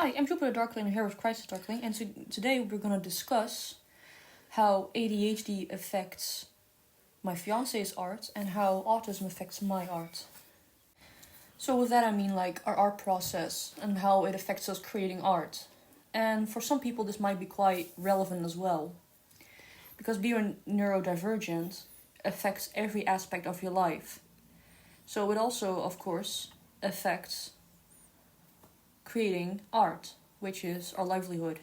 Hi, I'm Jupiter Darkling here with Crisis Darkling, and today we're going to discuss how ADHD affects my fiance's art and how autism affects my art. So with that I mean like our art process and how it affects us creating art. And for some people this might be quite relevant as well. Because being neurodivergent affects every aspect of your life. So it also, of course, affects creating art, which is our livelihood.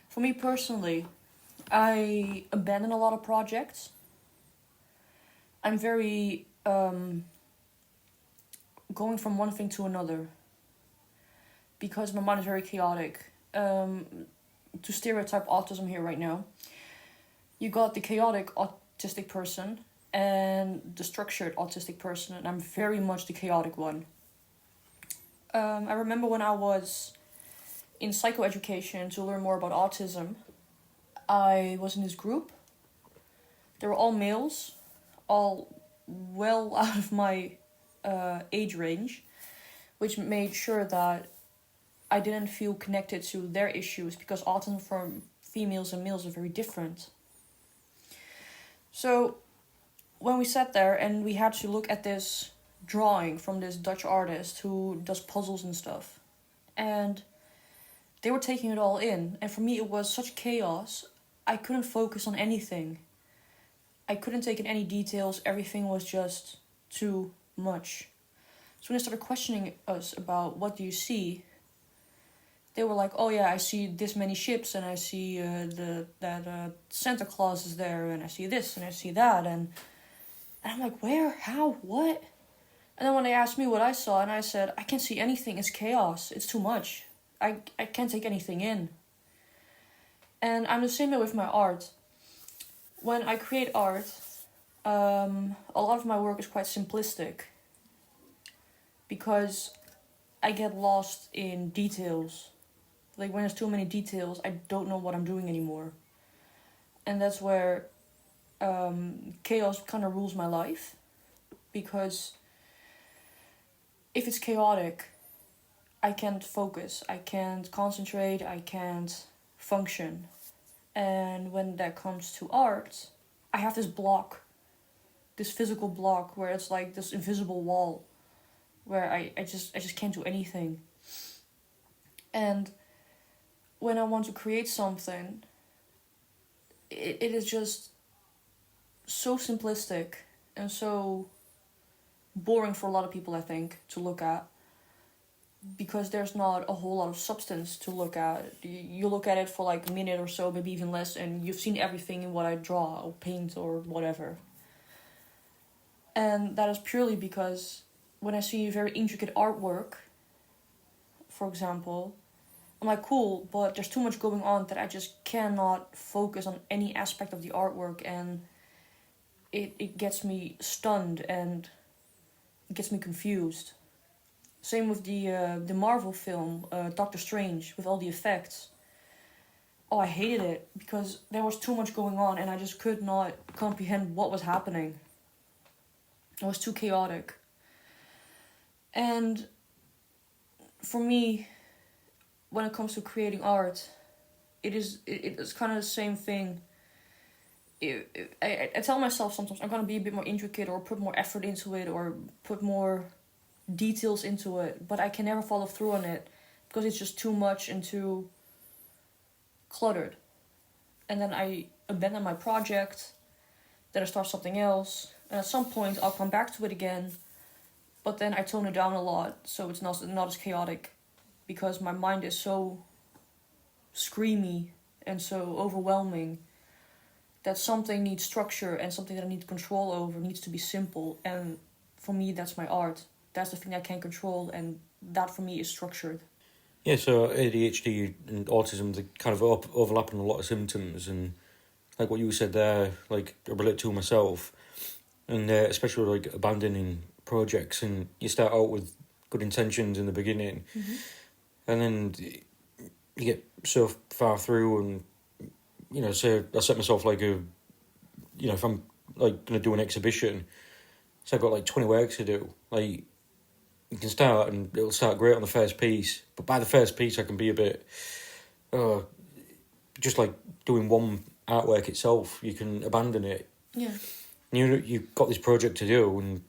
For me personally, I abandon a lot of projects. I'm very going from one thing to another because my mind is very chaotic. To stereotype autism here right now, you got the chaotic autistic person and the structured autistic person, and I'm very much the chaotic one. I remember when I was in psychoeducation to learn more about autism, I was in this group. They were all males, all well out of my age range, which made sure that I didn't feel connected to their issues because autism for females and males are very different. So when we sat there and we had to look at this drawing from this Dutch artist who does puzzles and stuff, and they were taking it all in, and for me it was such chaos. I couldn't focus on anything. I couldn't take in any details. Everything was just too much. So when they started questioning us about what do you see, they were like, oh yeah, I see this many ships, and I see that Santa Claus is there, and I see this and I see that, and I'm like, where, how, what? And then when they asked me what I saw, and I said, I can't see anything, it's chaos, it's too much. I can't take anything in. And I'm the same way with my art. When I create art, a lot of my work is quite simplistic. Because I get lost in details. Like when there's too many details, I don't know what I'm doing anymore. And that's where chaos kind of rules my life. Because if it's chaotic, I can't focus, I can't concentrate, I can't function. And when that comes to art, I have this block, this physical block where it's like this invisible wall where I just can't do anything. And when I want to create something, it is just so simplistic and so boring for a lot of people, I think, to look at. Because there's not a whole lot of substance to look at. You look at it for like a minute or so, maybe even less, and you've seen everything in what I draw or paint or whatever. And that is purely because when I see very intricate artwork, for example, I'm like, cool, but there's too much going on that I just cannot focus on any aspect of the artwork, and it gets me stunned and it gets me confused. Same with the Marvel film, Doctor Strange, with all the effects. Oh, I hated it because there was too much going on and I just could not comprehend what was happening. It was too chaotic. And for me, when it comes to creating art, it is kind of the same thing. I tell myself sometimes I'm going to be a bit more intricate or put more effort into it or put more details into it, but I can never follow through on it because it's just too much and too cluttered. And then I abandon my project, then I start something else, and at some point I'll come back to it again, but then I tone it down a lot so it's not as chaotic because my mind is so screamy and so overwhelming that something needs structure and something that I need control over needs to be simple, and for me that's my art. That's the thing I can't control, and that for me is structured. Yeah, so ADHD and autism, they kind of overlap on a lot of symptoms, and like what you said there, like I relate to myself, and especially like abandoning projects, and you start out with good intentions in the beginning, and then you get so far through, and you know, say I set myself like if I'm like gonna do an exhibition, so I've got like 20 works to do, like you can start and it'll start great on the first piece, but by the first piece I can be a bit, just like doing one artwork itself, you can abandon it. Yeah. You've got this project to do,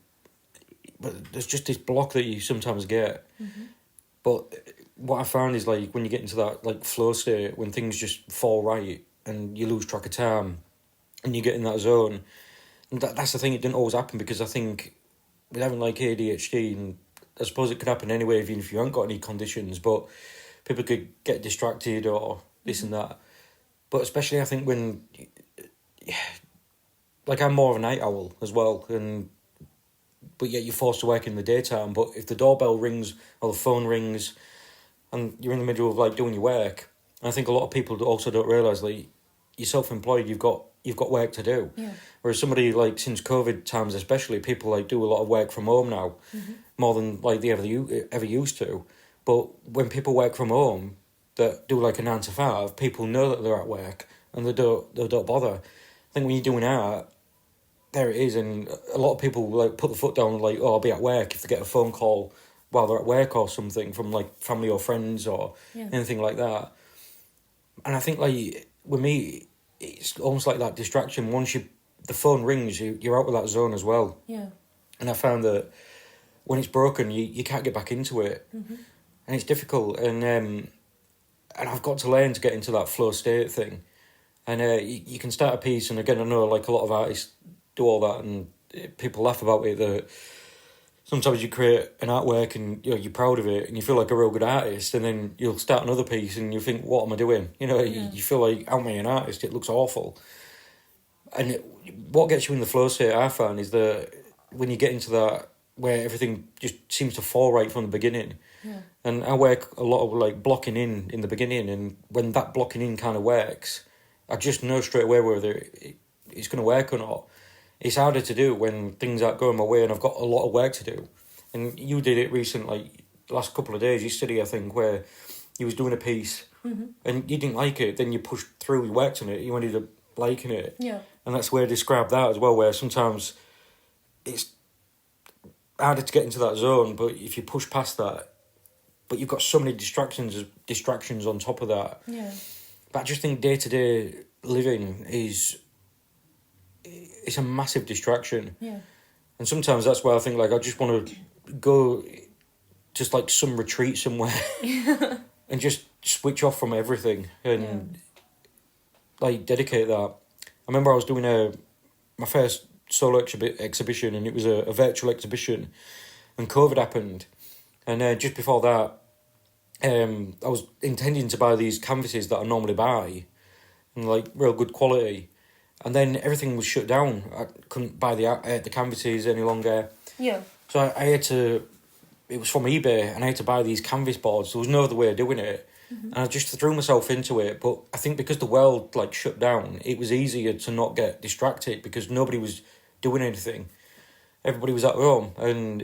but there's just this block that you sometimes get. Mm-hmm. But what I found is like when you get into that like flow state, when things just fall right and you lose track of time, and you get in that zone, and that's the thing. It didn't always happen because I think with having like ADHD, and I suppose it could happen anyway, even if you haven't got any conditions. But people could get distracted or this and that. But especially I think when, like I'm more of a night owl as well, but yet you're forced to work in the daytime. But if the doorbell rings or the phone rings, and you're in the middle of like doing your work, I think a lot of people also don't realise like you're self-employed, you've got work to do. Yeah. Whereas somebody like since COVID times especially, people like do a lot of work from home now, more than like they ever used to. But when people work from home that do like a 9 to 5, people know that they're at work and they don't bother. I think when you're doing art, there it is, and a lot of people like put the foot down like, oh, I'll be at work if they get a phone call while they're at work or something from like family or friends or anything like that. And I think like with me, it's almost like that distraction. Once the phone rings, you're out of that zone as well. Yeah. And I found that when it's broken, you can't get back into it, and it's difficult. And I've got to learn to get into that flow state thing. And you can start a piece, and again, I know like a lot of artists do all that, and people laugh about it. That sometimes you create an artwork and you're proud of it, and you feel like a real good artist, and then you'll start another piece, and you think, "What am I doing?" You feel like, "How am I an artist? It looks awful." And what gets you in the flow state, I found, is that when you get into that where everything just seems to fall right from the beginning. Yeah. And I work a lot of like blocking in the beginning, and when that blocking in kind of works, I just know straight away whether it's going to work or not. It's harder to do when things aren't going my way and I've got a lot of work to do. And you did it recently, last couple of days, yesterday I think, where you was doing a piece and you didn't like it, then you pushed through, you worked on it, you ended up liking it. Yeah. And that's where I described that as well, where sometimes it's harder to get into that zone, but if you push past that, but you've got so many distractions on top of that. Yeah. But I just think day-to-day living it's a massive distraction. Yeah. And sometimes that's why I think like I just want to go just like some retreat somewhere and just switch off from everything and like dedicate that. I remember I was doing my first solo exhibition, and it was a virtual exhibition, and COVID happened, and just before that I was intending to buy these canvases that I normally buy and like real good quality, and then everything was shut down. I couldn't buy the canvases any longer. Yeah. So I had to, it was from eBay, and I had to buy these canvas boards. There was no other way of doing it. And I just threw myself into it. But I think because the world like shut down, it was easier to not get distracted because nobody was doing anything. Everybody was at home, and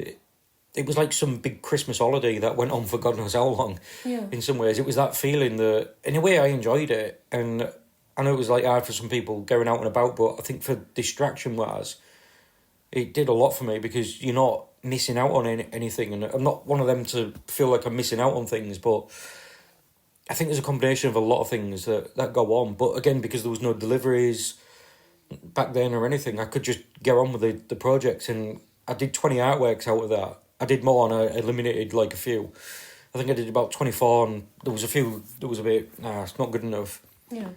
it was like some big Christmas holiday that went on for God knows how long. Yeah. In some ways, it was that feeling that, in a way, I enjoyed it. And I know it was like hard for some people going out and about, but I think for distraction-wise, it did a lot for me because you're not missing out on anything. And I'm not one of them to feel like I'm missing out on things, but I think there's a combination of a lot of things that go on. But again, because there was no deliveries back then or anything, I could just get on with the projects, and I did 20 artworks out of that. I did more, and I eliminated like a few. I think I did about 24, and there was a few that was a bit, it's not good enough. Yeah.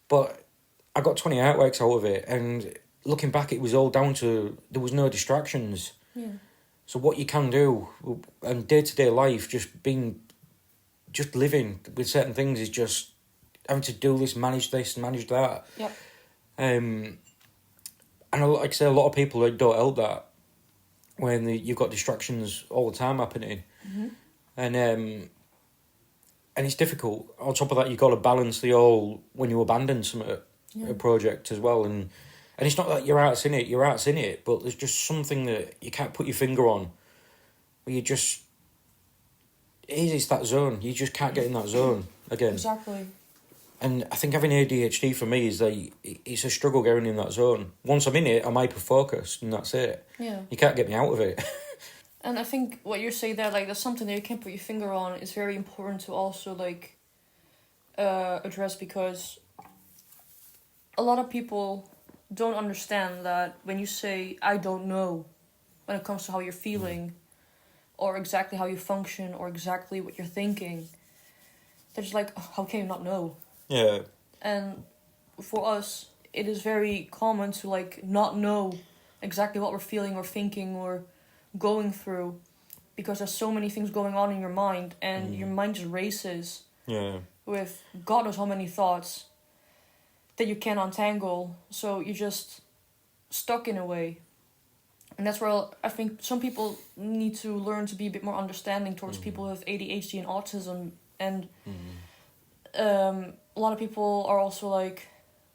But I got 20 artworks out of it, and looking back, it was all down to there was no distractions. Yeah. So what you can do, and day-to-day life, just living with certain things is just having to do this, manage that. Yep. And like I say, a lot of people like don't help that when you've got distractions all the time happening. And it's difficult. On top of that, you've got to balance the whole when you abandon a project as well. And it's not that your art's in it, but there's just something that you can't put your finger on. Where you just, it's that zone. You just can't get in that zone again. Exactly. And I think having ADHD for me is like, it's a struggle getting in that zone. Once I'm in it, I'm hyper-focused, and that's it. Yeah. You can't get me out of it. And I think what you say there, like, that's something that you can't put your finger on, is very important to also, like, address, because a lot of people don't understand that when you say, I don't know, when it comes to how you're feeling, or exactly how you function, or exactly what you're thinking, they're just like, how can you not know? Yeah. And for us, it is very common to, like, not know exactly what we're feeling or thinking or going through, because there's so many things going on in your mind, and your mind just races with God knows how many thoughts that you can't untangle, so you're just stuck in a way. And that's where I think some people need to learn to be a bit more understanding towards people with ADHD and autism. And a lot of people are also like,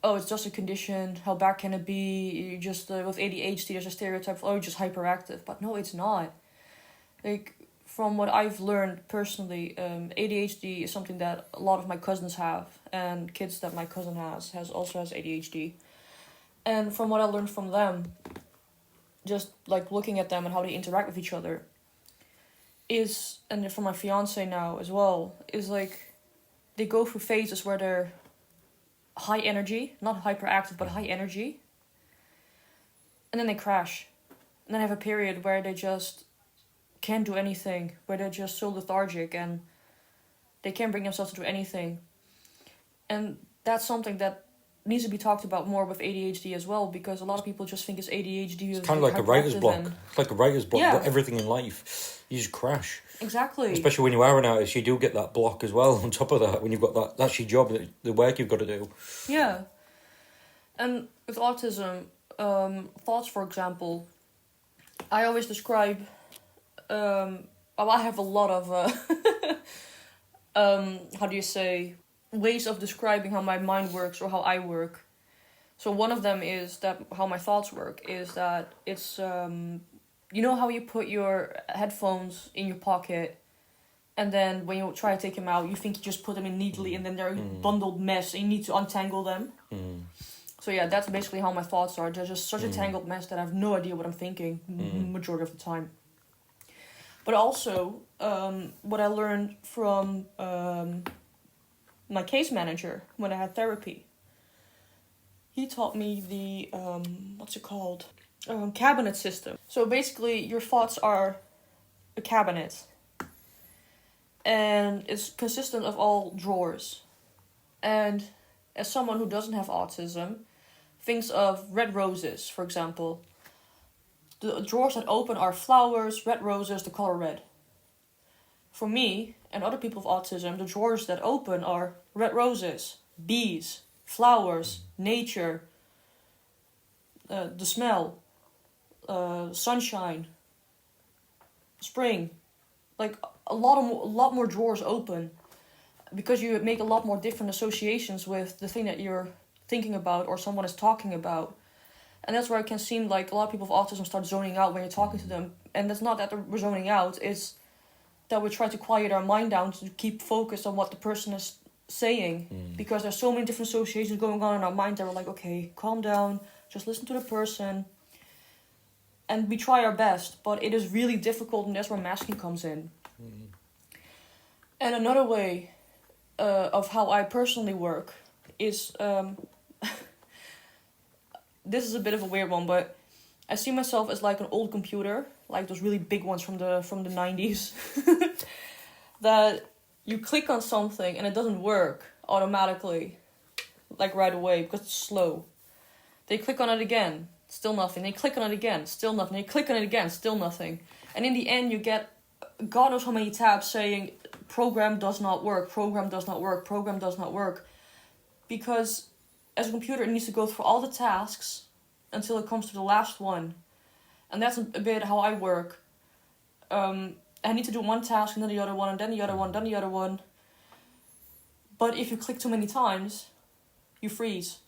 oh, it's just a condition, how bad can it be? You just, with ADHD, there's a stereotype of, oh, you're just hyperactive. But no, it's not. Like, from what I've learned personally, ADHD is something that a lot of my cousins have, and kids that my cousin has ADHD. And from what I learned from them, just like looking at them and how they interact with each other, is, and from my fiance now as well, is like they go through phases where they're high energy, not hyperactive, but high energy, and then they crash, and then have a period where they just can't do anything, where they're just so lethargic and they can't bring themselves to do anything. And that's something that needs to be talked about more with ADHD as well, because a lot of people just think it's ADHD. It's kind of like a writer's block. It's like a writer's block. Yeah. Everything in life, you just crash. Exactly. Especially when you are an artist, you do get that block as well. On top of that, when you've got that, that's your job, the work you've got to do. Yeah. And with autism, thoughts, for example, I always describe. I have a lot of how do you say, ways of describing how my mind works or how I work. So one of them is that how my thoughts work is that it's you know how you put your headphones in your pocket, and then when you try to take them out, you think you just put them in neatly, and then they're a bundled mess, and you need to untangle them. So yeah, that's basically how my thoughts are. They're just such a tangled mess that I have no idea what I'm thinking majority of the time. But also, what I learned from my case manager when I had therapy, he taught me the, what's it called? Cabinet system. So basically, your thoughts are a cabinet. And it's consistent of all drawers. And as someone who doesn't have autism, thinks of red roses, for example. The drawers that open are flowers, red roses, the color red. For me and other people with autism, the drawers that open are red roses, bees, flowers, nature, the smell, sunshine, spring. Like a lot more drawers open, because you make a lot more different associations with the thing that you're thinking about or someone is talking about. And that's where it can seem like a lot of people with autism start zoning out when you're talking to them. And it's not that we're zoning out, it's that we try to quiet our mind down to keep focused on what the person is saying. Because there's so many different associations going on in our mind that we're like, okay, calm down, just listen to the person. And we try our best, but it is really difficult, and that's where masking comes in. And another way of how I personally work is... this is a bit of a weird one, but I see myself as like an old computer, like those really big ones from the 90s, that you click on something and it doesn't work automatically, like right away, because it's slow. They click on it again, still nothing. They click on it again, still nothing. They click on it again, still nothing. And in the end, you get God knows how many tabs saying, program does not work, program does not work, program does not work. Because as a computer, it needs to go through all the tasks until it comes to the last one. And that's a bit how I work. I need to do one task and then the other one, and then the other one, then the other one. But if you click too many times, you freeze.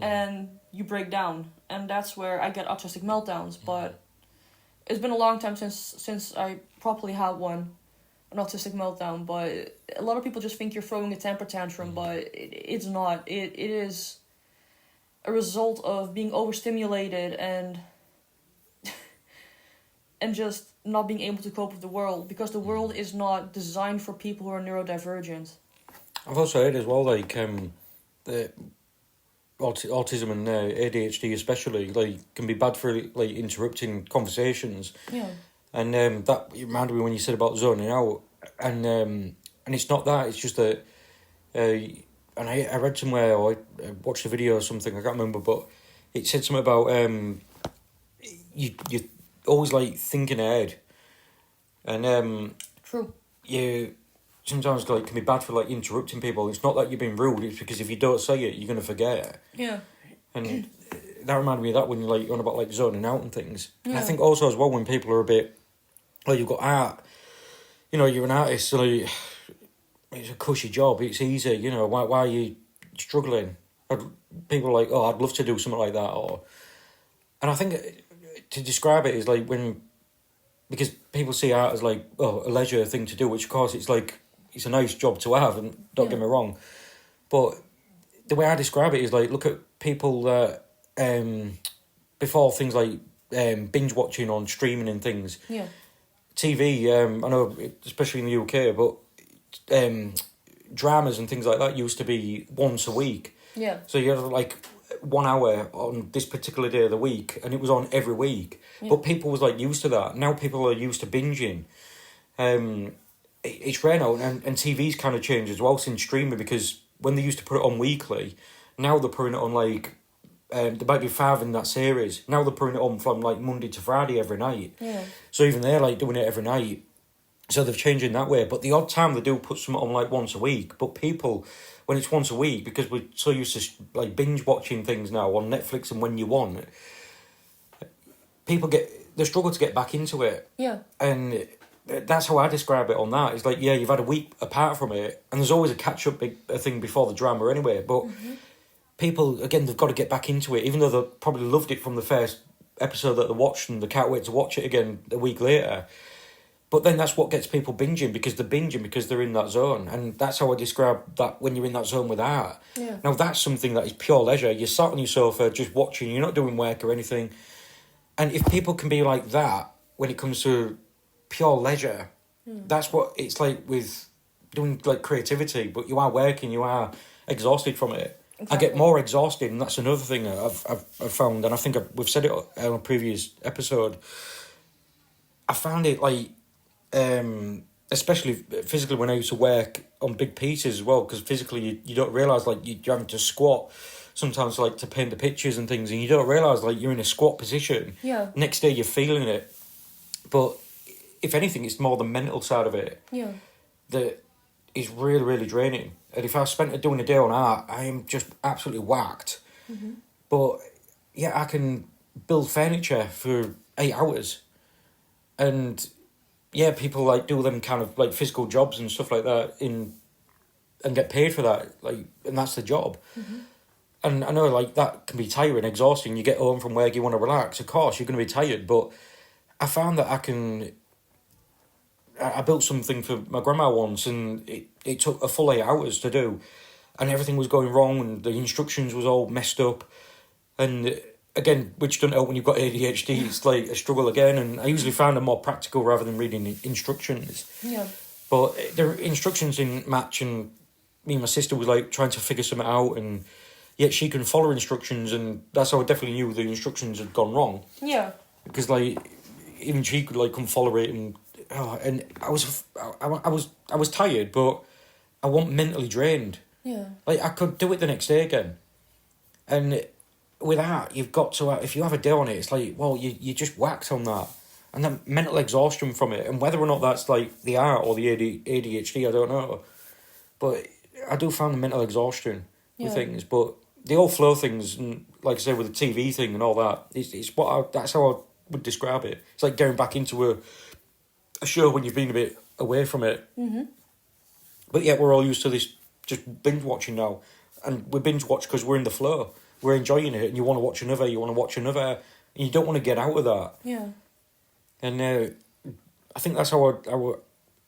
And you break down. And that's where I get autistic meltdowns. But it's been a long time since I properly had one, an autistic meltdown. But a lot of people just think you're throwing a temper tantrum, but it's not. It is a result of being overstimulated and just not being able to cope with the world, because the world is not designed for people who are neurodivergent. I've also heard as well, like, the autism and ADHD especially, like, can be bad for, like, interrupting conversations. Yeah. And that reminded me when you said about zoning out. And it's not that, it's just that... and I read somewhere, or I watched a video or something, I can't remember, but it said something about you always like thinking ahead, and True. you sometimes like can be bad for like interrupting people. It's not that you're being rude; it's because if you don't say it, you're gonna forget it. Yeah. And that reminded me of that when you're like on about like zoning out and things. Yeah. And I think also as well when people are a bit, like you've got art, you know, you're an artist, so like, it's a cushy job, it's easy, you know, why are you struggling? People are like, oh, I'd love to do something like that, and I think to describe it is like because people see art as like, oh, a leisure thing to do, which of course it's like, it's a nice job to have, and don't get me wrong, but the way I describe it is like, look at people that, before things like binge watching on streaming and things, TV, I know, especially in the UK, but dramas and things like that used to be once a week. Yeah. So you had like 1 hour on this particular day of the week, and it was on every week. Yeah. But people was like used to that. Now people are used to binging. It's rare now, and TV's kind of changed as well since streaming, because when they used to put it on weekly, now they're putting it on like, there might be 5 in that series. Now they're putting it on from like Monday to Friday every night. Yeah. So even they're like doing it every night. So they've changed in that way. But the odd time they do put something on like once a week. But people, when it's once a week, because we're so used to like binge watching things now on Netflix and when you want, people they struggle to get back into it. Yeah. And that's how I describe it on that. It's like, yeah, you've had a week apart from it, and there's always a catch-up thing before the drama anyway. But people, again, they've got to get back into it, even though they probably loved it from the first episode that they watched, and they can't wait to watch it again a week later. But then that's what gets people binging, because they're in that zone. And that's how I describe that when you're in that zone with art. Yeah. Now, that's something that is pure leisure. You're sat on your sofa just watching, you're not doing work or anything. And if people can be like that when it comes to pure leisure, that's what it's like with doing like creativity. But you are working, you are exhausted from it. Exactly. I get more exhausted, and that's another thing I've found, and I think we've said it on a previous episode. I found it like, especially physically when I used to work on big pieces as well, because physically you don't realise like you're having to squat sometimes like to paint the pictures and things, and you don't realise like you're in a squat position. Yeah. Next day you're feeling it, but if anything, it's more the mental side of it. Yeah. That is really, really draining. And if I spent doing a day on art, I am just absolutely whacked. Mm-hmm. But yeah, I can build furniture for 8 hours, and yeah, people like do them kind of like physical jobs and stuff like that and get paid for that, like, and that's the job. Mm-hmm. And I know like that can be tiring, exhausting. You get home from work, you want to relax. Of course, you're going to be tired, but I found that I built something for my grandma once, and it took a full 8 hours to do, and everything was going wrong, and the instructions was all messed up, and again, which doesn't help when you've got ADHD. It's like a struggle again, and I usually found them more practical rather than reading instructions. Yeah. But the instructions didn't match, and me and my sister was like trying to figure something out, and yet she can follow instructions, and that's how I definitely knew the instructions had gone wrong. Yeah. Because like even she could like come follow it, and I was tired, but I wasn't mentally drained. Yeah. Like I could do it the next day again, and with art, you've got to, if you have a day on it, it's like, well, you just whacked on that. And then mental exhaustion from it. And whether or not that's like the art or the ADHD, I don't know. But I do find the mental exhaustion with things. But the old flow things, and like I said, with the TV thing and all that, it's that's how I would describe it. It's like getting back into a show when you've been a bit away from it. Mm-hmm. But yet we're all used to this just binge watching now. And we binge watch because we're in the flow. We're enjoying it, and you want to watch another, and you don't want to get out of that. Yeah. And I think that's how I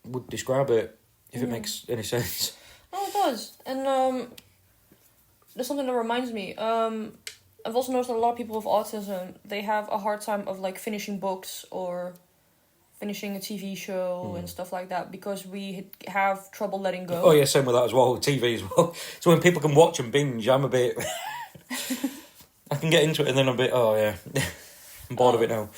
would describe it, if it makes any sense. Oh, it does. And there's something that reminds me. I've also noticed that a lot of people with autism, they have a hard time of like finishing books or finishing a TV show and stuff like that because we have trouble letting go. Oh yeah, same with that as well. TV as well. So when people can watch and binge, I'm a bit. I can get into it and then I'm a bit. Oh yeah, I'm bored of it now.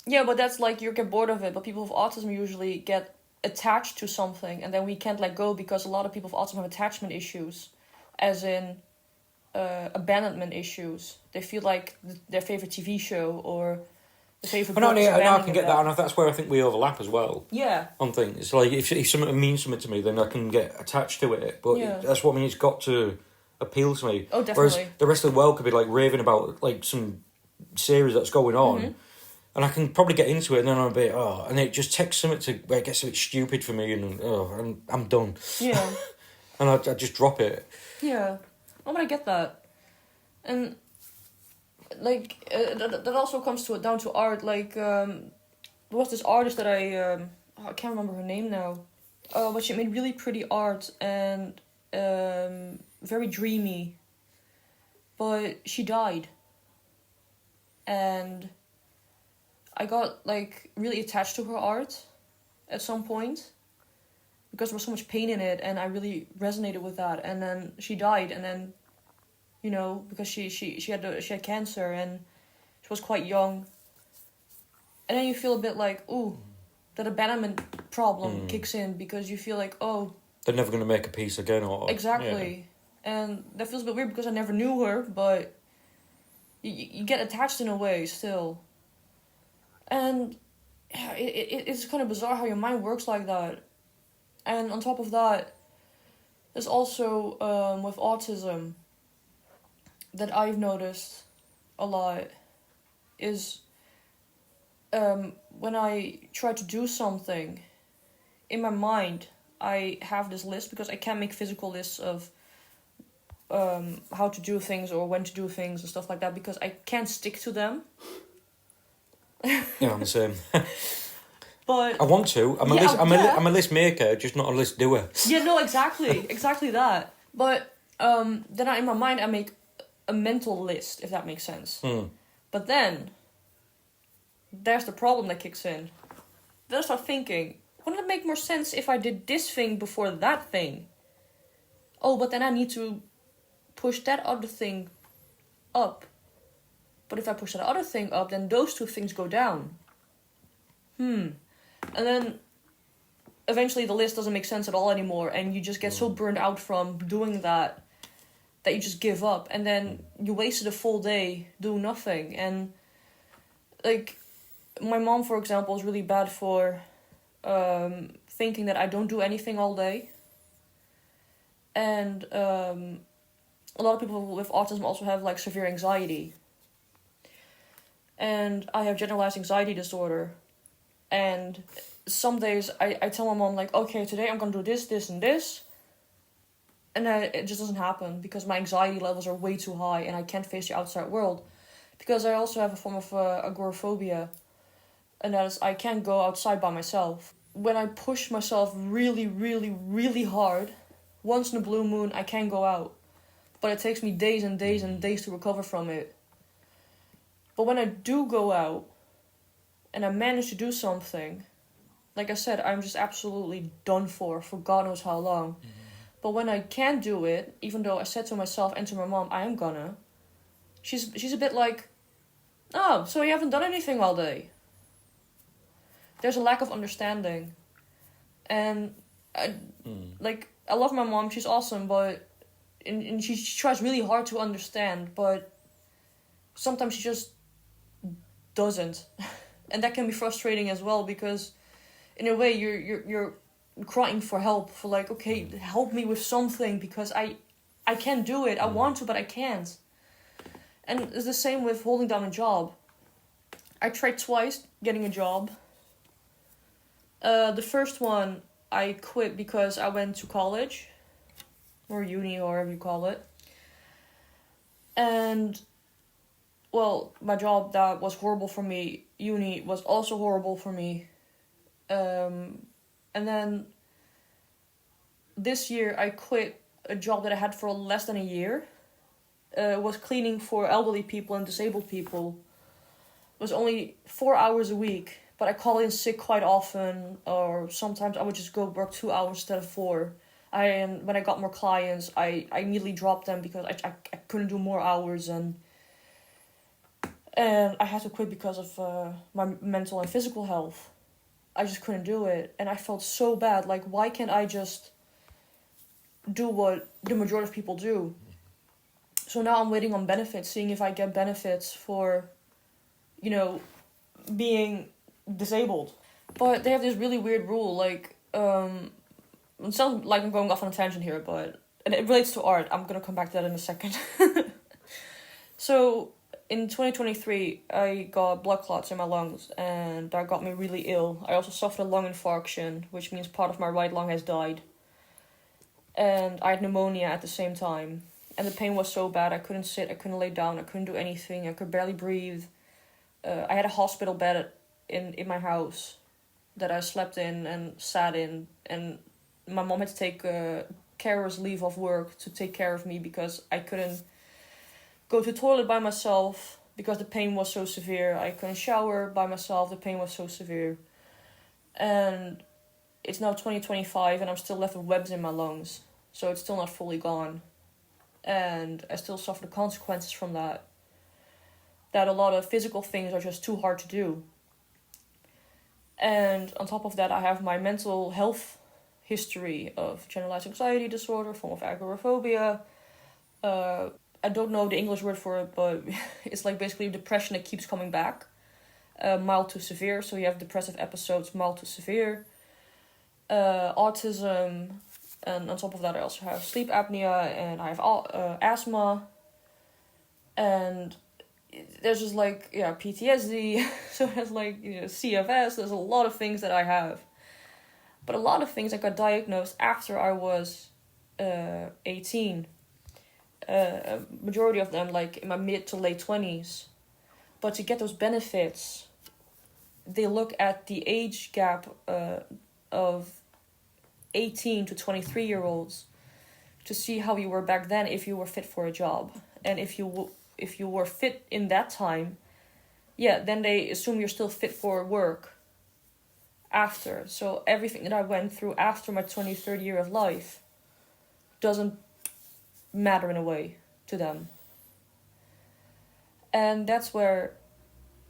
Yeah, but that's like you get bored of it. But people with autism usually get attached to something, and then we can't let go because a lot of people with autism have attachment issues, as in abandonment issues. They feel like their favorite TV show or the favorite book is I abandoning can get that, and that's where I think we overlap as well. Yeah. On things, it's like if something means something to me, then I can get attached to it. But Yeah. that's what I mean. It's got to appeal to me. Oh, definitely. Whereas the rest of the world could be like raving about like some series that's going on. And I can probably get into it, and then I'm a bit, and it just takes something to where it gets a bit stupid for me, and I'm done. Yeah. And I just drop it. Yeah. Oh, but I get that. And, like, that also comes down to art. Like, there was this artist that I can't remember her name now. But she made really pretty art and very dreamy. But she died. And I got, like, really attached to her art at some point because there was so much pain in it, and I really resonated with that. And then she died, and then, you know, because she had cancer, and she was quite young. And then you feel a bit like, ooh, that abandonment problem kicks in because you feel like, oh, they're never going to make a piece again, or exactly. Yeah. And that feels a bit weird because I never knew her, but you get attached in a way still. And yeah, it's kind of bizarre how your mind works like that. And on top of that, there's also with autism that I've noticed a lot is when I try to do something, in my mind, I have this list because I can't make physical lists of how to do things or when to do things and stuff like that because I can't stick to them. Yeah, I'm the same. But I want to. I'm a list maker, just not a list doer. Yeah, no, exactly that. But then in my mind I make a mental list, if that makes sense. But then there's the problem that kicks in. Then I start thinking, wouldn't it make more sense if I did this thing before that thing? Oh, but then I need to push that other thing up. But if I push that other thing up, then those two things go down. And then eventually the list doesn't make sense at all anymore, and you just get so burned out from doing that you just give up, and then you wasted a full day doing nothing. And like my mom, for example, is really bad for thinking that I don't do anything all day. And a lot of people with autism also have like severe anxiety. And I have generalized anxiety disorder. And some days I tell my mom, like, okay, today I'm going to do this, this, and this. And it just doesn't happen because my anxiety levels are way too high and I can't face the outside world. Because I also have a form of agoraphobia. And that is, I can't go outside by myself. When I push myself really, really, really hard, once in a blue moon, I can go out. But it takes me days and days and days to recover from it. But when I do go out, and I manage to do something, like I said, I'm just absolutely done for God knows how long. But when I can't do it, even though I said to myself and to my mom, I am gonna, she's a bit like, oh, so you haven't done anything all day. There's a lack of understanding. And I love my mom, she's awesome, but and she tries really hard to understand, but sometimes she just doesn't. And that can be frustrating as well, because in a way you're crying for help, for like, okay, help me with something, because I can't do it. I want to, but I can't. And it's the same with holding down a job. I tried twice getting a job. The first one I quit because I went to college, or uni, or whatever you call it. And, well, my job, that was horrible for me. Uni was also horrible for me. And then this year I quit a job that I had for less than a year. It was cleaning for elderly people and disabled people. It was only 4 hours a week, but I call in sick quite often, or sometimes I would just go work 2 hours instead of 4. And when I got more clients, I immediately dropped them because I couldn't do more hours, and I had to quit because of my mental and physical health. I just couldn't do it, and I felt so bad. Like, why can't I just do what the majority of people do? So now I'm waiting on benefits, seeing if I get benefits for, being disabled. But they have this really weird rule, like, it sounds like I'm going off on a tangent here, but and it relates to art. I'm gonna come back to that in a second. So, in 2023, I got blood clots in my lungs, and that got me really ill. I also suffered a lung infarction, which means part of my right lung has died. And I had pneumonia at the same time. And the pain was so bad, I couldn't sit, I couldn't lay down, I couldn't do anything, I could barely breathe. I had a hospital bed in my house that I slept in and sat in, and my mom had to take carer's leave of work to take care of me because I couldn't go to the toilet by myself because the pain was so severe. I couldn't shower by myself, the pain was so severe. And it's now 2025 and I'm still left with webs in my lungs, so it's still not fully gone. And I still suffer the consequences from that. That a lot of physical things are just too hard to do. And on top of that, I have my mental health history of generalized anxiety disorder, form of agoraphobia. I don't know the English word for it, but it's like basically depression that keeps coming back. Mild to severe, so you have depressive episodes, mild to severe. Autism, and on top of that I also have sleep apnea, and I have asthma. And there's just like, PTSD, so there's like, CFS, there's a lot of things that I have. But a lot of things I got diagnosed after I was 18. Majority of them like in my mid to late 20s. But to get those benefits, they look at the age gap of 18 to 23-year-olds to see how you were back then, if you were fit for a job. And if you were fit in that time, then they assume you're still fit for work after. So everything that I went through after my 23rd year of life doesn't matter in a way to them. And that's where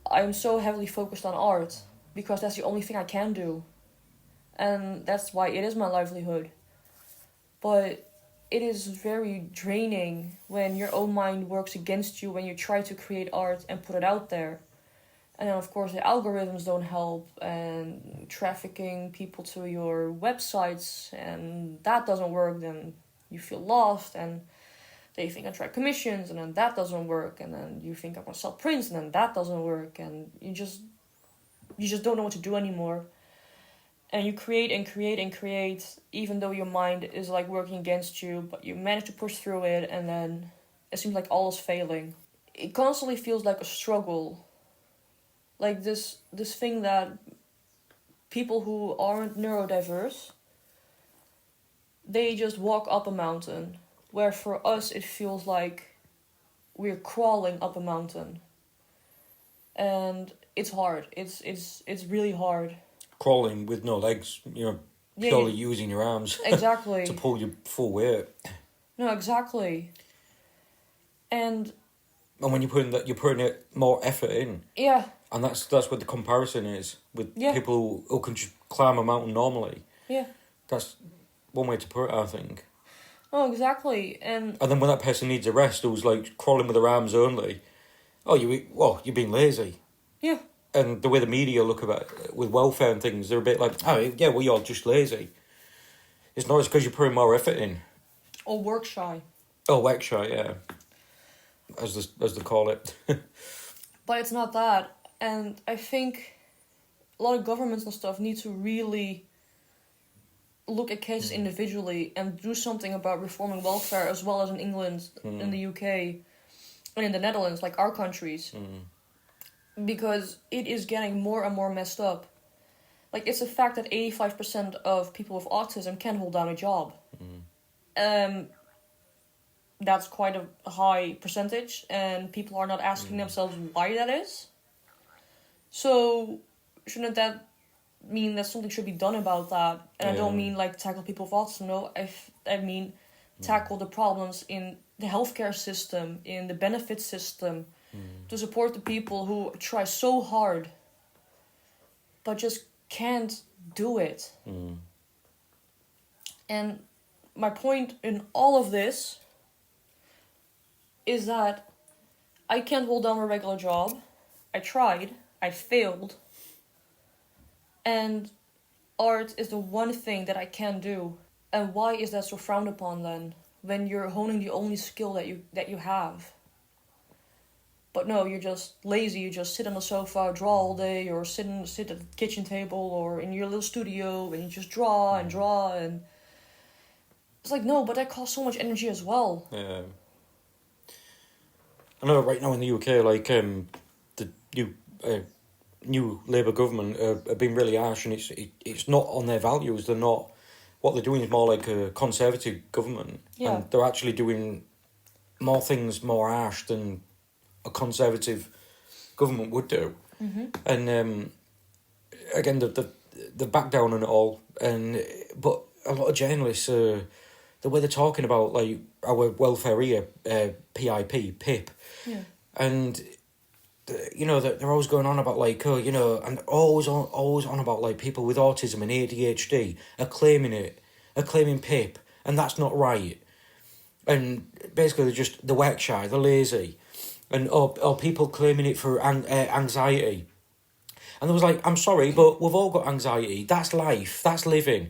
I'm so heavily focused on art, because that's the only thing I can do. And that's why it is my livelihood. But it is very draining when your own mind works against you when you try to create art and put it out there. And then, of course, the algorithms don't help, and trafficking people to your websites, and that doesn't work. Then you feel lost, and they think I try commissions, and then that doesn't work. And then you think I'm going to sell prints, and then that doesn't work. And you just don't know what to do anymore. And you create and create and create, even though your mind is like working against you, but you manage to push through it, and then it seems like all is failing. It constantly feels like a struggle. Like this thing that people who aren't neurodiverse, they just walk up a mountain, where for us it feels like we're crawling up a mountain. And it's hard. It's really hard. Crawling with no legs, purely using your arms. Exactly. to pull your full weight. No, exactly. And when you're putting it more effort in. Yeah. And that's what the comparison is with people who can just climb a mountain normally. Yeah. That's one way to put it, I think. Oh, exactly. And then when that person needs a rest, who's like crawling with their arms only, you're being lazy. Yeah. And the way the media look at it, with welfare and things, they're a bit like, you're just lazy. It's not because you're putting more effort in. Or work shy. Oh, work shy, yeah. As they call it. But it's not that. And I think a lot of governments and stuff need to really look at cases individually and do something about reforming welfare, as well as in England, in the UK, and in the Netherlands, like our countries. Because it is getting more and more messed up. Like, it's a fact that 85% of people with autism can hold down a job. That's quite a high percentage, and people are not asking themselves why that is. So shouldn't that mean that something should be done about that? And I don't mean like tackle people with autism. No, I mean tackle the problems in the healthcare system, in the benefit system, to support the people who try so hard, but just can't do it. And my point in all of this is that I can't hold down a regular job. I tried. I failed. And art is the one thing that I can do. And why is that so frowned upon then? When you're honing the only skill that you have. But no, you're just lazy. You just sit on the sofa, draw all day, or sit at the kitchen table, or in your little studio, and you just draw and draw. And it's like, no, but that costs so much energy as well. Yeah. I know right now in the UK, like the new Labour government are being really harsh, and it's not on their values. They're not. What they're doing is more like a conservative government, and they're actually doing more things more harsh than a conservative government would do. And again, the back down on it all. But a lot of journalists, the way they're talking about like our welfare here, PIP, and they're always going on about like, and always on about like people with autism and ADHD are claiming PIP, and that's not right. And basically they're work shy, they're lazy, and or people claiming it for anxiety. And there was like, I'm sorry, but we've all got anxiety. That's life. That's living.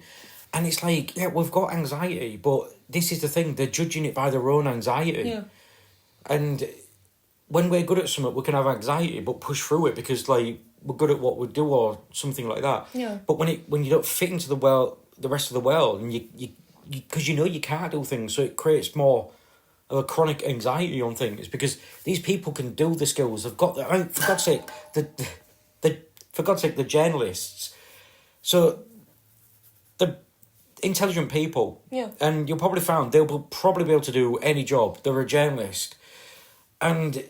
And it's like, yeah, we've got anxiety, but this is the thing. They're judging it by their own anxiety. Yeah. And when we're good at something, we can have anxiety, but push through it because like we're good at what we do or something like that. Yeah. But when you don't fit into the rest of the world, and you because you can't do things, so it creates more of a chronic anxiety on things because these people can do the skills. They've got for God's sake, the journalists. So the intelligent people. Yeah. And you'll probably find they'll probably be able to do any job. They're a journalist. And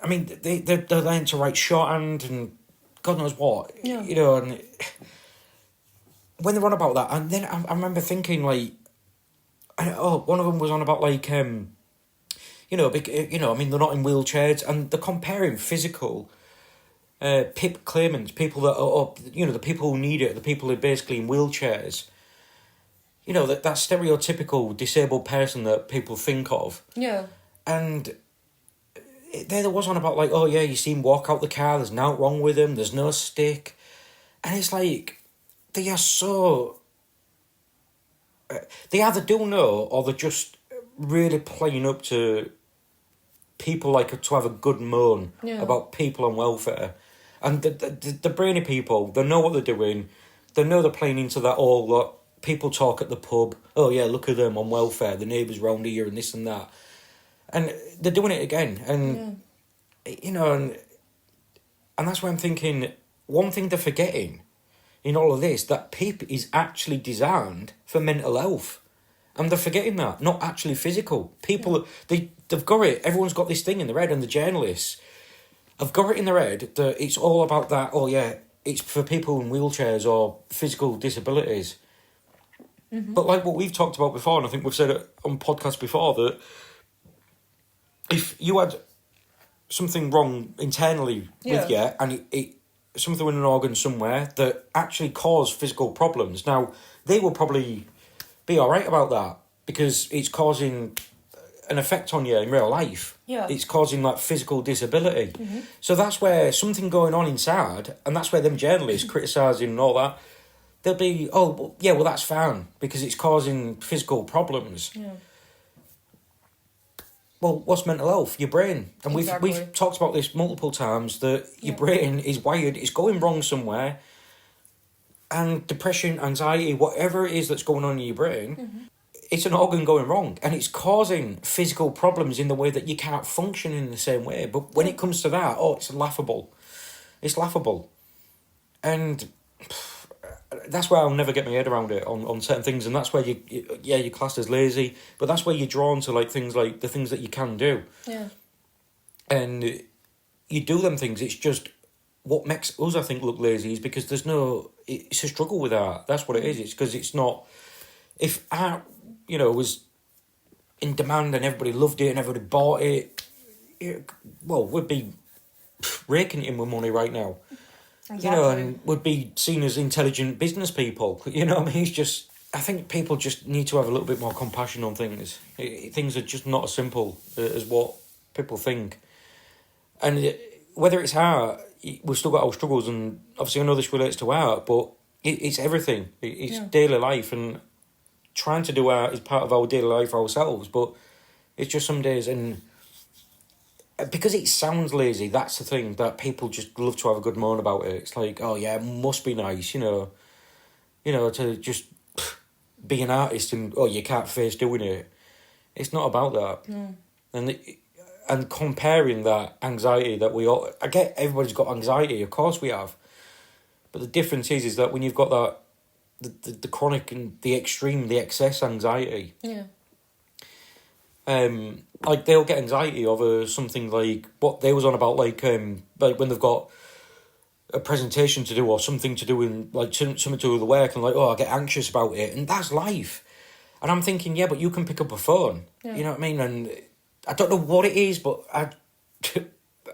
I mean, they're learning to write shorthand and God knows what. Yeah. And when they're on about that, and then I remember thinking like, one of them was on about like, I mean, they're not in wheelchairs, and they're comparing physical PIP claimants, people that are, the people who need it, the people who are basically in wheelchairs. That stereotypical disabled person that people think of. Yeah. And there was on about like, oh yeah, you see him walk out the car, there's nothing wrong with him, there's no stick. And it's like, they are so... they either do know, or they're just really playing up to people like to have a good moan about people on welfare. And the brainy people, they know what they're doing. They know they're playing into that all lot. People talk at the pub. Oh yeah, look at them on welfare. The neighbours round here and this and that. And they're doing it again. And, and that's why I'm thinking, one thing they're forgetting in all of this, that PIP is actually designed for mental health. And they're forgetting that, not actually physical. People, they've got it. Everyone's got this thing in their head, and the journalists have got it in their head that it's all about that, oh yeah, it's for people in wheelchairs or physical disabilities. But like what we've talked about before, and I think we've said it on podcasts before, that if you had something wrong internally with you, and it something in an organ somewhere that actually caused physical problems, now they will probably be all right about that because it's causing an effect on you in real life. Yeah. It's causing like physical disability. So that's where something going on inside, and that's where them journalists criticising and all that, they'll be, well, that's fine because it's causing physical problems. Yeah. Well, what's mental health? Your brain. And Exactly. we've talked about this multiple times, that your brain is wired, it's going wrong somewhere. And depression, anxiety, whatever it is that's going on in your brain, it's an organ going wrong. And it's causing physical problems in the way that you can't function in the same way. But when it comes to that, it's laughable. It's laughable. And that's where I'll never get my head around it on certain things. And that's where you're classed as lazy. But that's where you're drawn to like things like the things that you can do. Yeah. And you do them things. It's just what makes us, I think, look lazy is because it's a struggle with art. That's what it is. It's because it's not, if art, was in demand and everybody loved it and everybody bought well, we'd be raking it in with money right now. Exactly. And would be seen as intelligent business people. You know what I mean? It's just, I think people just need to have a little bit more compassion on things. Things are just not as simple as what people think. And whether it's art, we've still got our struggles, and obviously I know this relates to art, but it's everything. It's daily life, and trying to do art is part of our daily life ourselves, but it's just some days, and because it sounds lazy, that's the thing, that people just love to have a good moan about it. It's like, oh yeah, it must be nice, to just be an artist and, oh, you can't face doing it. It's not about that. No. And comparing that anxiety that we all... I get everybody's got anxiety, of course we have. But the difference is that when you've got that, the chronic and the extreme, the excess anxiety... Yeah. Like, they'll get anxiety over something like what they was on about, like when they've got a presentation to do or something to do in, like, something to do with the work, and like, oh, I get anxious about it, and that's life. And I'm thinking, yeah, but you can pick up a phone, you know what I mean? And I don't know what it is, but I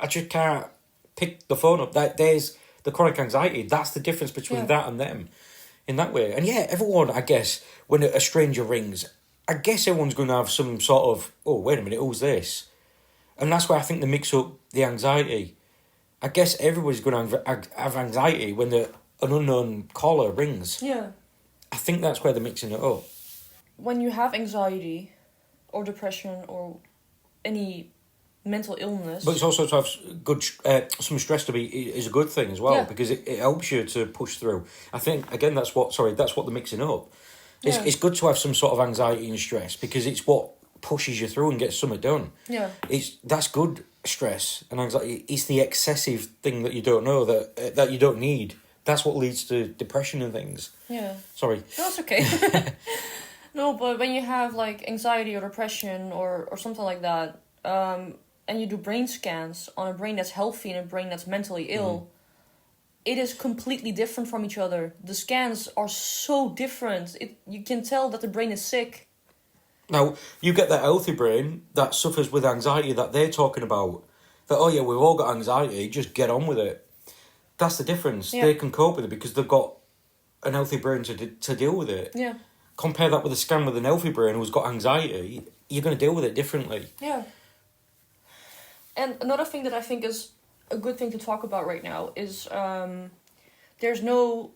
just can't pick the phone up. There's the chronic anxiety. That's the difference between that and them in that way. And yeah, everyone, I guess, when a stranger rings, I guess everyone's going to have some sort of, oh, wait a minute, who's this? And that's why I think they mix up the anxiety. I guess everybody's going to have anxiety when an unknown caller rings. Yeah. I think that's where they're mixing it up. When you have anxiety or depression or any mental illness... But it's also to have good, some stress is a good thing as well, because it helps you to push through. I think, again, that's what they're mixing up. It's good to have some sort of anxiety and stress, because it's what pushes you through and gets something done. Yeah. That's good stress and anxiety. It's the excessive thing that you don't know, that you don't need. That's what leads to depression and things. Yeah. Sorry. No, that's okay. No, but when you have like anxiety or depression or something like that, and you do brain scans on a brain that's healthy and a brain that's mentally ill, it is completely different from each other. The scans are so different. You can tell that the brain is sick. Now, you get that healthy brain that suffers with anxiety that they're talking about. That, oh yeah, we've all got anxiety, just get on with it. That's the difference. Yeah. They can cope with it because they've got an healthy brain to deal with it. Yeah. Compare that with a scan with an healthy brain who's got anxiety, you're going to deal with it differently. Yeah. And another thing that I think is a good thing to talk about right now is there's no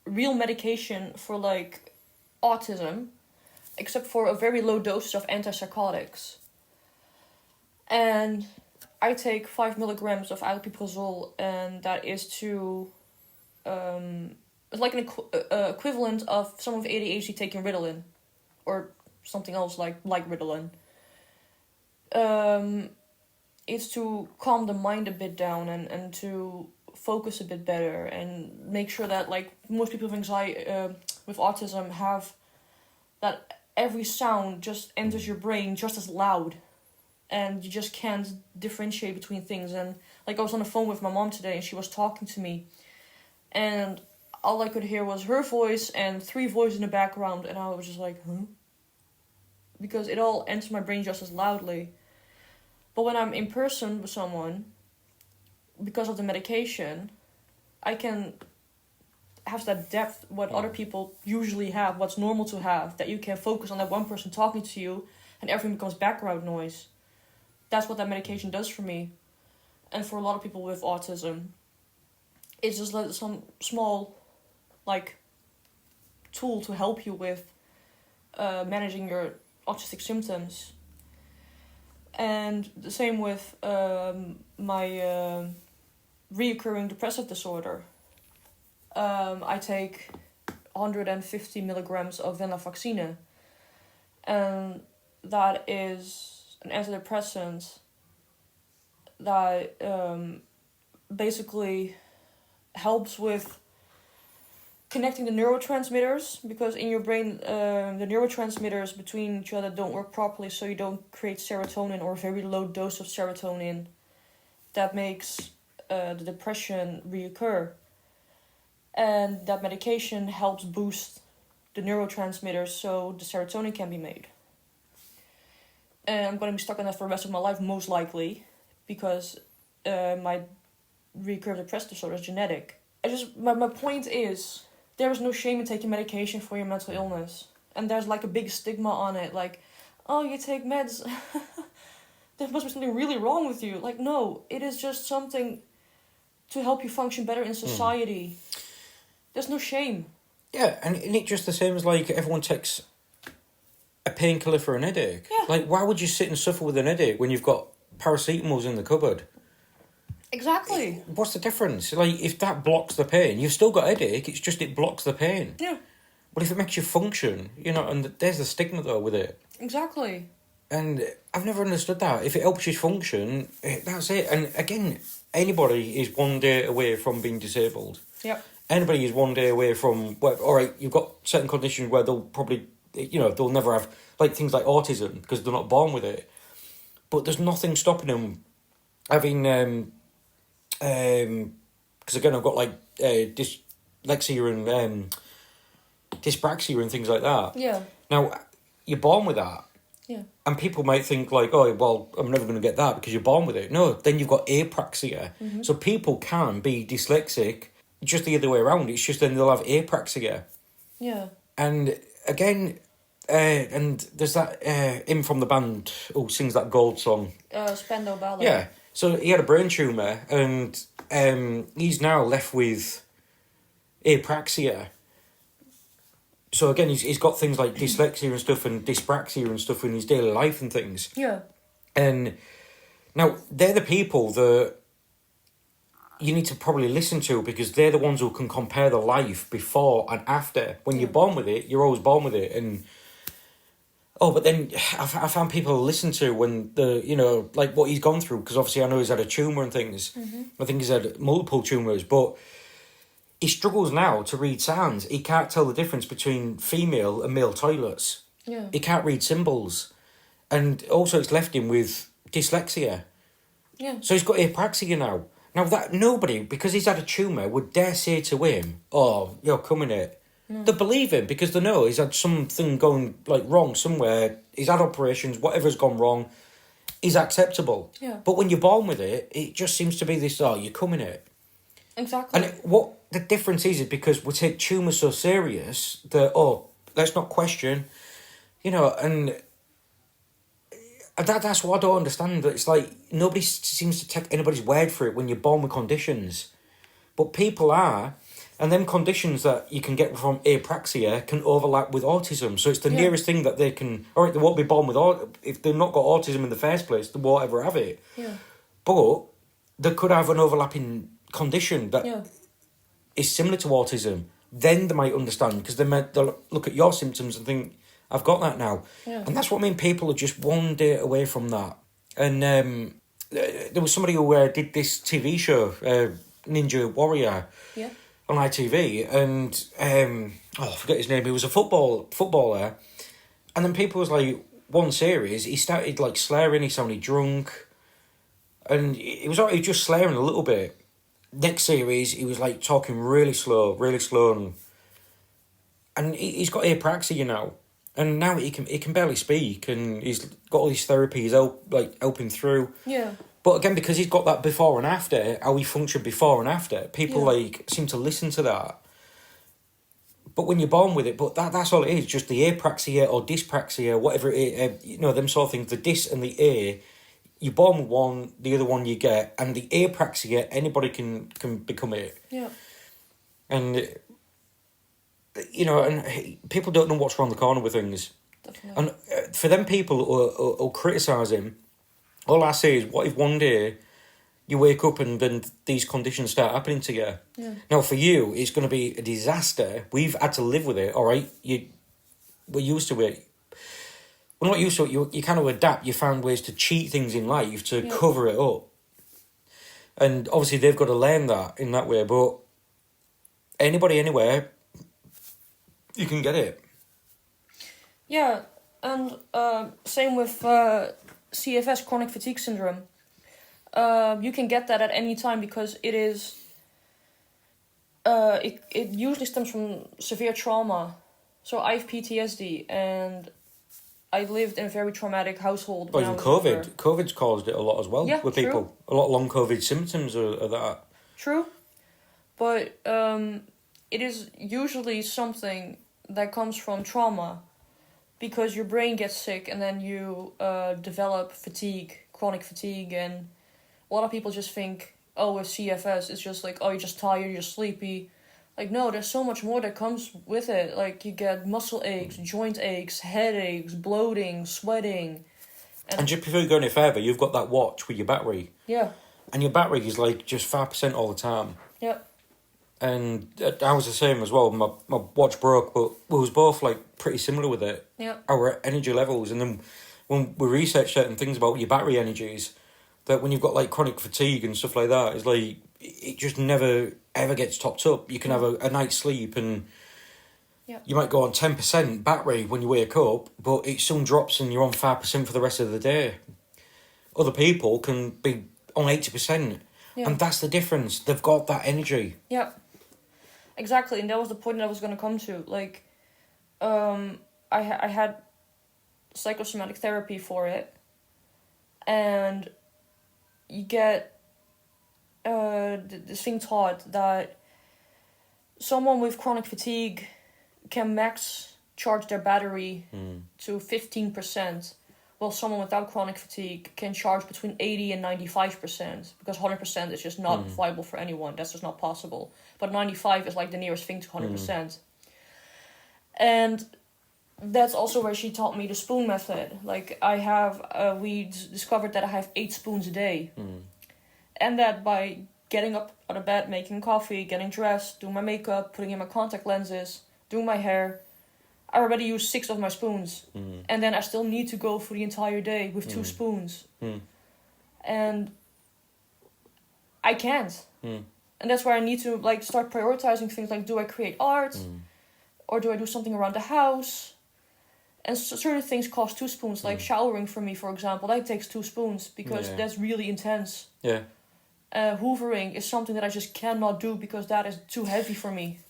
real medication for like autism except for a very low dose of antipsychotics. And I take 5 milligrams of aripiprazole, and that is it's like an equivalent of someone with ADHD taking Ritalin, or something else like Ritalin. It's to calm the mind a bit down and to focus a bit better and make sure that, like, most people with anxiety, with autism have that every sound just enters your brain just as loud, and you just can't differentiate between things. And like, I was on the phone with my mom today, and she was talking to me, and all I could hear was her voice and 3 voices in the background, and I was just like, huh? Because it all enters my brain just as loudly. But when I'm in person with someone, because of the medication, I can have that depth what other people usually have, what's normal to have, that you can focus on that one person talking to you and everything becomes background noise. That's what that medication does for me. And for a lot of people with autism, it's just like some small, like, tool to help you with managing your autistic symptoms. And the same with my reoccurring depressive disorder. I take 150 milligrams of venlafaxine, and that is an antidepressant that basically helps with connecting the neurotransmitters, because in your brain the neurotransmitters between each other don't work properly, so you don't create serotonin or a very low dose of serotonin that makes the depression reoccur. And that medication helps boost the neurotransmitters so the serotonin can be made. And I'm going to be stuck on that for the rest of my life, most likely, because my recurrent depressive disorder is genetic. My point is, there is no shame in taking medication for your mental illness. And there's like a big stigma on it, like, oh, you take meds, there must be something really wrong with you. Like, no, it is just something to help you function better in society. There's no shame. Yeah, and it's just the same as, like, everyone takes a painkiller for an headache. Yeah. Like, why would you sit and suffer with an headache when you've got paracetamols in the cupboard? Exactly. What's the difference? Like, if that blocks the pain, you've still got a headache, it's just it blocks the pain. Yeah. But if it makes you function, and there's the stigma, though, with it. Exactly. And I've never understood that. If it helps you function, that's it. And again, anybody is one day away from being disabled. Yep. Anybody is one day away from, well, all right, you've got certain conditions where they'll probably, they'll never have, like, things like autism, because they're not born with it. But there's nothing stopping them having, because again, I've got, like, dyslexia and dyspraxia and things like that. Yeah. Now, you're born with that. Yeah. And people might think, like, oh, well, I'm never going to get that because you're born with it. No, then you've got apraxia. Mm-hmm. So people can be dyslexic just the other way around. It's just then they'll have apraxia. Yeah. And again, and there's that him from the band who sings that Gold song. Spandau Ballet. Yeah. So he had a brain tumour and he's now left with apraxia. So again, he's got things like dyslexia and stuff and dyspraxia and stuff in his daily life and things. Yeah. And now they're the people that you need to probably listen to because they're the ones who can compare the life before and after. When you're born with it, you're always born with it. And but then I found people to listen to when like what he's gone through, because obviously I know he's had a tumour and things. Mm-hmm. I think he's had multiple tumours, but he struggles now to read signs. He can't tell the difference between female and male toilets. Yeah. He can't read symbols. And also it's left him with dyslexia. Yeah. So he's got apraxia now. Now that nobody, because he's had a tumour, would dare say to him, oh, you're coming it. No. They believe him because they know he's had something going like wrong somewhere. He's had operations, whatever's gone wrong, he's acceptable. Yeah. But when you're born with it, it just seems to be this, oh, you're coming it. Exactly. And what the difference is because we take tumours so serious that, let's not question, and that's what I don't understand. It's like nobody seems to take anybody's word for it when you're born with conditions. But people are, and them conditions that you can get from apraxia can overlap with autism. So it's the nearest thing that they can, they won't be born with, if they've not got autism in the first place, they won't ever have it. Yeah. But they could have an overlapping condition that is similar to autism. Then they might understand, because they'll look at your symptoms and think, I've got that now. Yeah. And that's what I mean, people are just one day away from that. And there was somebody who did this TV show, Ninja Warrior, on ITV, and I forget his name, he was a footballer, and then people was like, one series, he started like slurring, he sounded drunk, and he was just slurring a little bit. Next series, he was like talking really slow, and he's got apraxia now. And now he can barely speak, and he's got all these therapies helping through. Yeah. But again, because he's got that before and after, how he functioned before and after, people seem to listen to that. But when you're born with it, that's all it is, just the apraxia or dyspraxia, whatever it is, them sort of things, the dys and the a, you're born with one, the other one you get, and the apraxia, anybody can become it. Yeah. And and people don't know what's around the corner with things. Definitely. And for them people who'll criticise him, all I say is, what if one day you wake up and then these conditions start happening to you? Yeah. Now, for you, it's going to be a disaster. We've had to live with it, all right? We're used to it. We're not used to it. You kind of adapt. You find ways to cheat things in life to cover it up. And obviously, they've got to learn that in that way. But anybody, anywhere, you can get it. Yeah, and same with CFS, chronic fatigue syndrome. You can get that at any time because it is. It usually stems from severe trauma. So I have PTSD, and I lived in a very traumatic household. Or when I even was COVID. younger. COVID's caused it a lot as well Yeah, with true. people. A lot of long COVID symptoms are that. True, but it is usually something that comes from trauma, because your brain gets sick and then you develop fatigue, chronic fatigue, and a lot of people just think, oh, with CFS, it's just like, oh, you're just tired, you're sleepy. Like, no, there's so much more that comes with it. Like, you get muscle aches, joint aches, headaches, bloating, sweating. And just before you go any further, you've got that watch with your battery. Yeah. And your battery is like just 5% all the time. Yep. And I was the same as well. My watch broke, but we was both like pretty similar with it. Yep. Our energy levels. And then when we researched certain things about your battery energies, that when you've got like chronic fatigue and stuff like that, it's like it just never ever gets topped up. You can have a night's sleep and you might go on 10% battery when you wake up, but it soon drops and you're on 5% for the rest of the day. Other people can be on 80%, and that's the difference. They've got that energy. Yeah, exactly, and that was the point that I was going to come to. Like, I had psychosomatic therapy for it, and you get this thing taught that someone with chronic fatigue can max charge their battery to 15%, while someone without chronic fatigue can charge between 80 and 95%, because 100% is just not viable for anyone. That's just not possible. But 95 is like the nearest thing to 100%. And that's also where she taught me the spoon method. Like, I have, we discovered that I have 8 spoons a day. And that by getting up out of bed, making coffee, getting dressed, doing my makeup, putting in my contact lenses, doing my hair, I already use 6 of my spoons. And then I still need to go for the entire day with 2 spoons. And I can't. And that's where I need to like start prioritizing things like, do I create art? Or do I do something around the house? And certain things cost 2 spoons, like showering for me, for example. That takes 2 spoons because that's really intense. Yeah. Hoovering is something that I just cannot do because that is too heavy for me.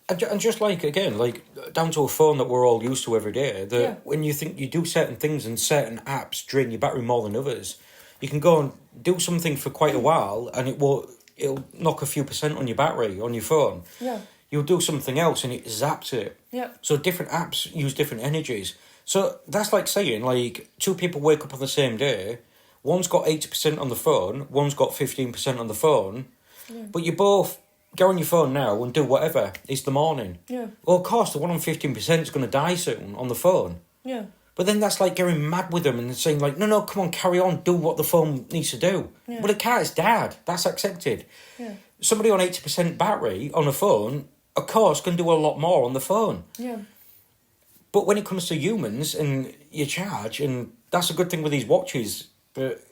And just like, again, like down to a phone that we're all used to every day, that when you think you do certain things and certain apps drain your battery more than others, you can go and do something for quite a while and it'll knock a few % on your battery on your phone. Yeah. You'll do something else and it zaps it. Yeah. So different apps use different energies. So that's like saying, like, 2 people wake up on the same day, one's got 80% on the phone, one's got 15% on the phone, but you both go on your phone now and do whatever. It's the morning. Yeah. Well, of course, the one on 15% is going to die soon on the phone. Yeah. But then that's like going mad with them and saying, like, no, come on, carry on, do what the phone needs to do. Yeah. But it can't, it's dad. That's accepted. Yeah. Somebody on 80% battery on a phone, of course, can do a lot more on the phone. Yeah. But when it comes to humans and your charge, and that's a good thing with these watches, but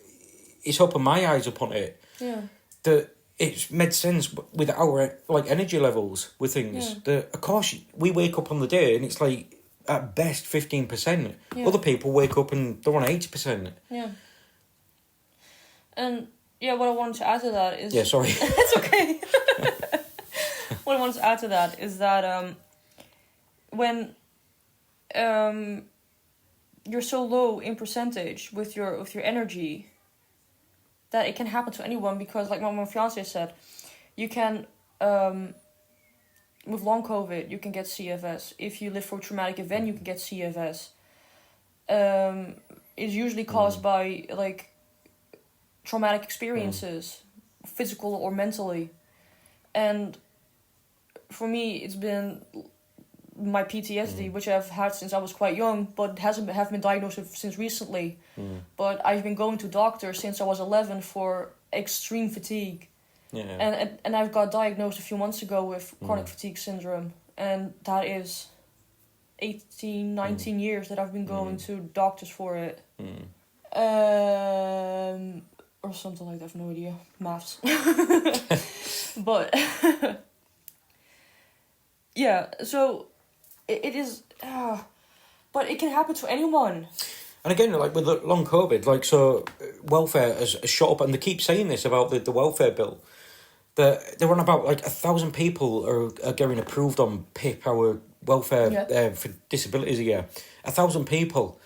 it's opened my eyes upon it. Yeah. That it's made sense with our like energy levels with things. Yeah. That of course we wake up on the day and it's like at best 15%. Yeah. Other people wake up and they're on 80%. Yeah. And yeah, what I wanted to add to that is... Yeah, sorry. It's okay. What I wanted to add to that is that when you're so low in percentage with your energy, that it can happen to anyone, because like my fiance said, you can with long COVID you can get CFS. If you live through a traumatic event, you can get CFS. It's usually caused by like traumatic experiences, physical or mentally. And for me, it's been my PTSD, which I've had since I was quite young, but haven't been diagnosed with since recently. But I've been going to doctors since I was 11 for extreme fatigue. Yeah. And I've got diagnosed a few months ago with chronic fatigue syndrome. And that is 18, 19 years that I've been going to doctors for it. Or something like that, I have no idea. Maths. But... yeah, so... It is... but it can happen to anyone. And again, like with the long COVID, like, so welfare has shot up, and they keep saying this about the welfare bill. They're on about like 1,000 people are getting approved on PIP, our welfare for disabilities a year. 1,000 people.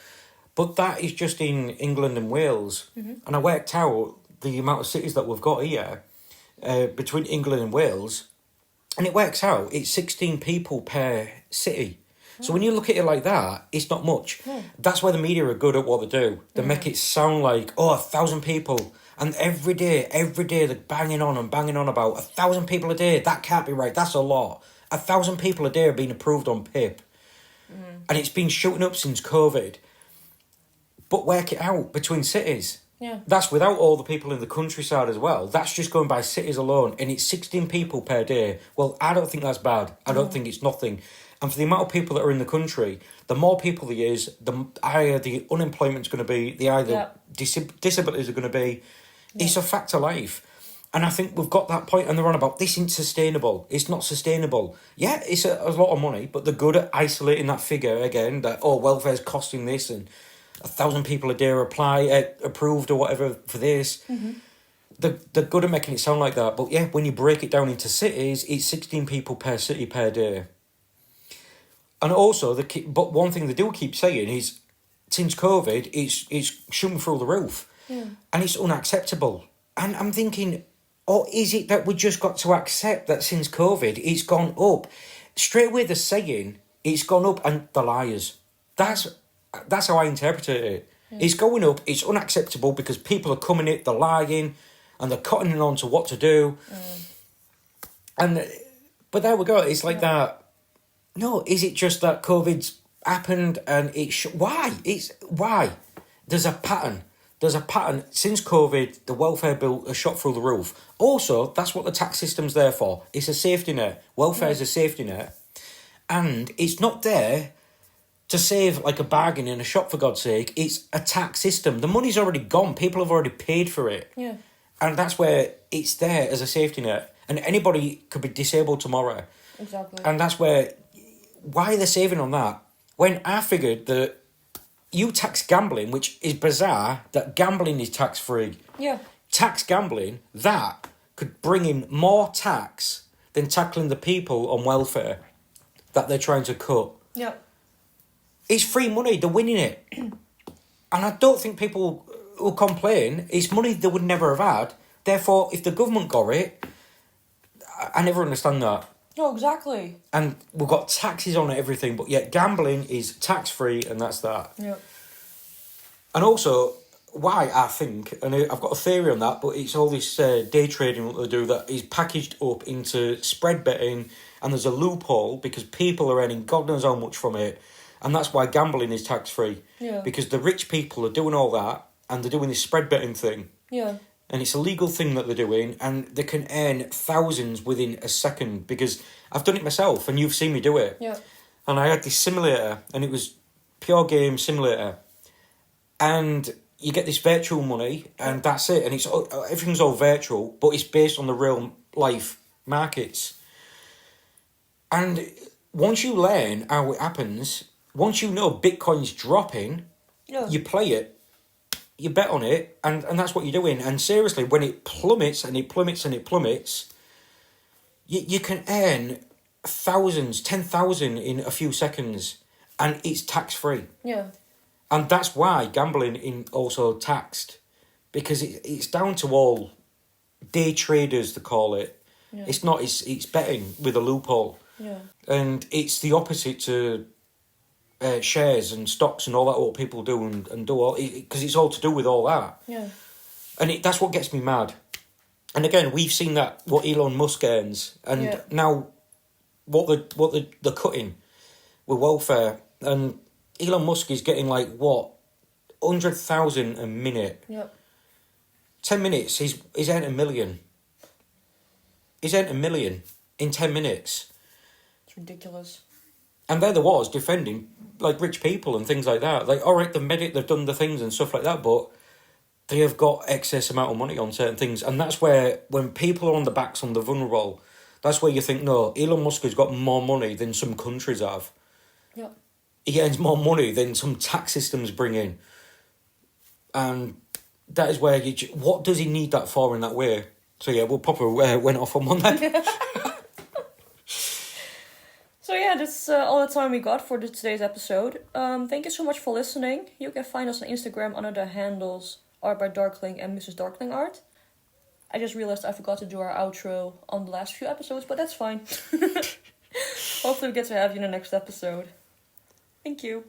But that is just in England and Wales. Mm-hmm. And I worked out the amount of cities that we've got here between England and Wales. And it works out, it's 16 people per city. So when you look at it like that, it's not much. That's why the media are good at what they do. They make it sound like, 1,000 people. And every day they're banging on about 1,000 people a day. That can't be right. That's a lot. 1,000 people a day are being approved on PIP. And it's been shooting up since COVID. But work it out between cities. Yeah. That's without all the people in the countryside as well. That's just going by cities alone. And it's 16 people per day. Well, I don't think that's bad. I don't think it's nothing. And for the amount of people that are in the country, the more people there is, the higher the unemployment's going to be, the higher the disabilities are going to be. Yeah. It's a fact of life. And I think we've got that point, and they're on about, this isn't sustainable. It's not sustainable. Yeah, it's a lot of money, but they're good at isolating that figure again, that, welfare's costing this, and 1,000 people a day are approved or whatever for this. Mm-hmm. They're good at making it sound like that. But yeah, when you break it down into cities, it's 16 people per city per day. And also, but one thing they do keep saying is, since COVID, it's shooting through the roof. Yeah. And it's unacceptable. And I'm thinking, is it that we just got to accept that since COVID, it's gone up? Straight away they're saying it's gone up, and they're liars. That's how I interpret it. Yeah. It's going up, it's unacceptable because people are coming in, they're lying, and they're cutting on to what to do. But there we go, it's like that. No, is it just that COVID's happened and why? Why? There's a pattern. Since COVID, the welfare bill has shot through the roof. Also, that's what the tax system's there for. It's a safety net. Welfare is a safety net. And it's not there to save like a bargain in a shop, for God's sake. It's a tax system. The money's already gone. People have already paid for it. Yeah. And that's where it's there as a safety net. And anybody could be disabled tomorrow. Exactly. And that's why are they saving on that? When I figured that you tax gambling, which is bizarre, that gambling is tax-free. Yeah. Tax gambling, that could bring in more tax than tackling the people on welfare that they're trying to cut. Yeah. It's free money, they're winning it. And I don't think people will complain. It's money they would never have had. Therefore, if the government got it, I never understand that. No, exactly. And we've got taxes on everything, but yet gambling is tax-free, and that's that. Yeah. And also, why I think, and I've got a theory on that, but it's all this day trading what they do that is packaged up into spread betting, and there's a loophole because people are earning God knows how much from it, and that's why gambling is tax-free. Yeah. Because the rich people are doing all that, and they're doing this spread betting thing. Yeah. And it's a legal thing that they're doing, and they can earn thousands within a second, because I've done it myself, and you've seen me do it. Yeah. And I had this simulator, and it was pure game simulator. And you get this virtual money, and that's it. And everything's all virtual, but it's based on the real life markets. And once you learn how it happens, once you know Bitcoin's dropping, you play it. You bet on it, and that's what you're doing. And seriously, when it plummets and it plummets and it plummets, you can earn thousands, 10,000 in a few seconds, and it's tax-free. Yeah. And that's why gambling is also taxed, because it's down to all day traders, to call it. Yeah. It's not, it's betting with a loophole. Yeah. And it's the opposite to shares and stocks and all that, what people do and do all, because it's all to do with all that. Yeah. And that's what gets me mad. And again, we've seen that what Elon Musk earns, and now what they're cutting with welfare, and Elon Musk is getting 100,000 a minute. Yep. 10 minutes, he's earned $1 million. He's earned $1 million in 10 minutes. It's ridiculous. And there was defending rich people and things like that. All right, they've done the things and stuff like that, but they have got excess amount of money on certain things. And that's where, when people are on the backs on the vulnerable, that's where you think, no, Elon Musk has got more money than some countries have. Yeah. He earns more money than some tax systems bring in. And that is where what does he need that for in that way? So yeah, we'll proper went off on one then. So yeah, that's all the time we got for today's episode. Thank you so much for listening. You can find us on Instagram under the handles Art by Darkling and Mrs. Darkling Art. I just realized I forgot to do our outro on the last few episodes, but that's fine. Hopefully we get to have you in the next episode. Thank you.